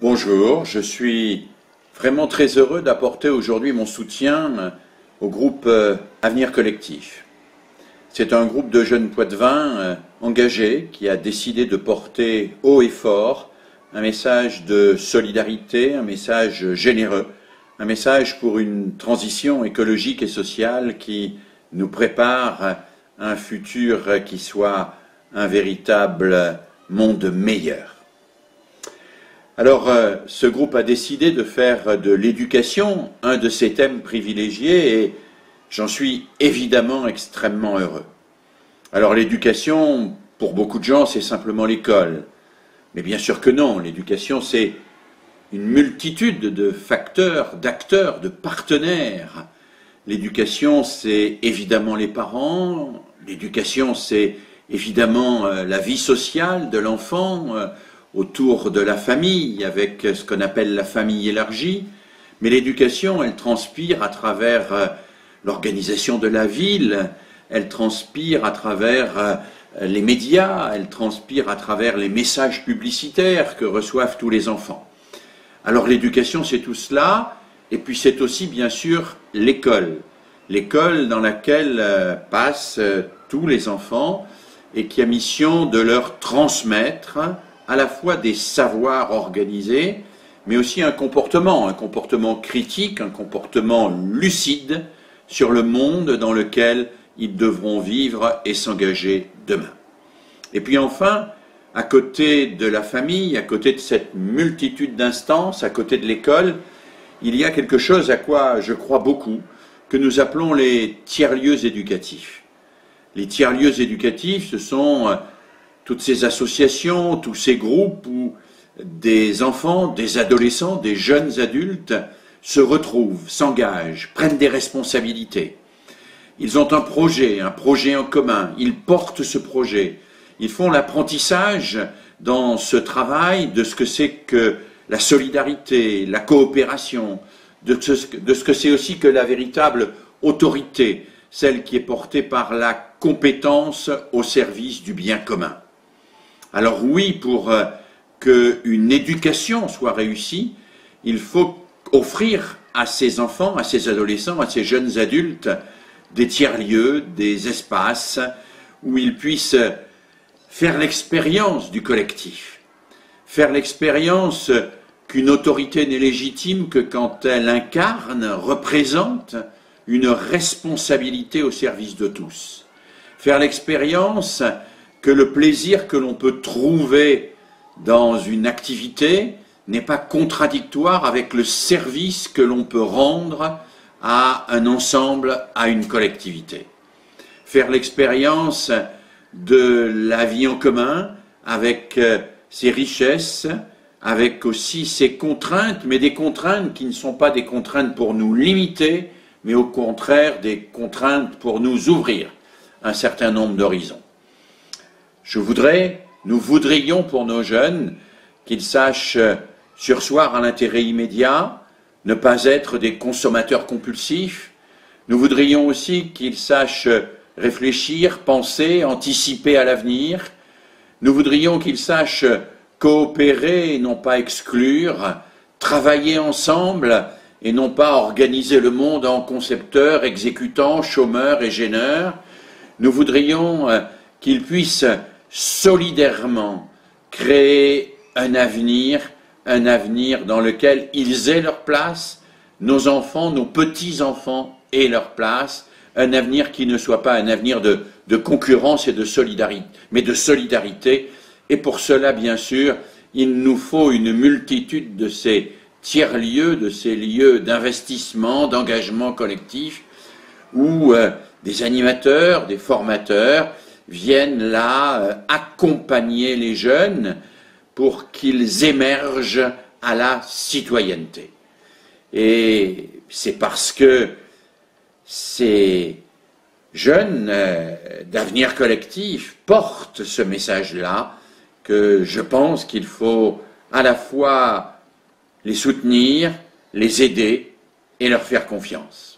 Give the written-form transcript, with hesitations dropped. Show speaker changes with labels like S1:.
S1: Bonjour, je suis vraiment très heureux d'apporter aujourd'hui mon soutien au groupe Avenir Collectif. C'est un groupe de jeunes poitevins engagés qui a décidé de porter haut et fort un message de solidarité, un message généreux, un message pour une transition écologique et sociale qui nous prépare à un futur qui soit un véritable monde meilleur. Alors, ce groupe a décidé de faire de l'éducation un de ses thèmes privilégiés et j'en suis évidemment extrêmement heureux. Alors, l'éducation, pour beaucoup de gens, c'est simplement l'école. Mais bien sûr que non, l'éducation, c'est une multitude de facteurs, d'acteurs, de partenaires. L'éducation, c'est évidemment les parents, l'éducation, c'est évidemment la vie sociale de l'enfant, autour de la famille, avec ce qu'on appelle la famille élargie, mais l'éducation, elle transpire à travers l'organisation de la ville, elle transpire à travers les médias, elle transpire à travers les messages publicitaires que reçoivent tous les enfants. Alors l'éducation, c'est tout cela, et puis c'est aussi bien sûr l'école. L'école dans laquelle passent tous les enfants et qui a mission de leur transmettre à la fois des savoirs organisés, mais aussi un comportement critique, un comportement lucide sur le monde dans lequel ils devront vivre et s'engager demain. Et puis enfin, à côté de la famille, à côté de cette multitude d'instances, à côté de l'école, il y a quelque chose à quoi je crois beaucoup, que nous appelons les tiers-lieux éducatifs. Les tiers-lieux éducatifs, ce sont toutes ces associations, tous ces groupes où des enfants, des adolescents, des jeunes adultes se retrouvent, s'engagent, prennent des responsabilités. Ils ont un projet en commun, ils portent ce projet, ils font l'apprentissage dans ce travail de ce que c'est que la solidarité, la coopération, de ce que c'est aussi que la véritable autorité, celle qui est portée par la compétence au service du bien commun. Alors oui, pour qu'une éducation soit réussie, il faut offrir à ces enfants, à ces adolescents, à ces jeunes adultes, des tiers-lieux, des espaces où ils puissent faire l'expérience du collectif, faire l'expérience qu'une autorité n'est légitime que quand elle incarne, représente une responsabilité au service de tous, faire l'expérience que le plaisir que l'on peut trouver dans une activité n'est pas contradictoire avec le service que l'on peut rendre à un ensemble, à une collectivité. Faire l'expérience de la vie en commun avec ses richesses, avec aussi ses contraintes, mais des contraintes qui ne sont pas des contraintes pour nous limiter, mais au contraire des contraintes pour nous ouvrir un certain nombre d'horizons. Nous voudrions pour nos jeunes qu'ils sachent surseoir à l'intérêt immédiat, ne pas être des consommateurs compulsifs. Nous voudrions aussi qu'ils sachent réfléchir, penser, anticiper à l'avenir. Nous voudrions qu'ils sachent coopérer et non pas exclure, travailler ensemble et non pas organiser le monde en concepteurs, exécutants, chômeurs et gêneurs. Nous voudrions qu'ils puissent solidairement créer un avenir dans lequel ils aient leur place, nos enfants, nos petits-enfants aient leur place, un avenir qui ne soit pas un avenir de concurrence et de solidarité, mais de solidarité. Et pour cela, bien sûr, il nous faut une multitude de ces tiers-lieux, de ces lieux d'investissement, d'engagement collectif, où des animateurs, des formateurs viennent là accompagner les jeunes pour qu'ils émergent à la citoyenneté. Et c'est parce que ces jeunes d'Avenir Collectif portent ce message-là que je pense qu'il faut à la fois les soutenir, les aider et leur faire confiance.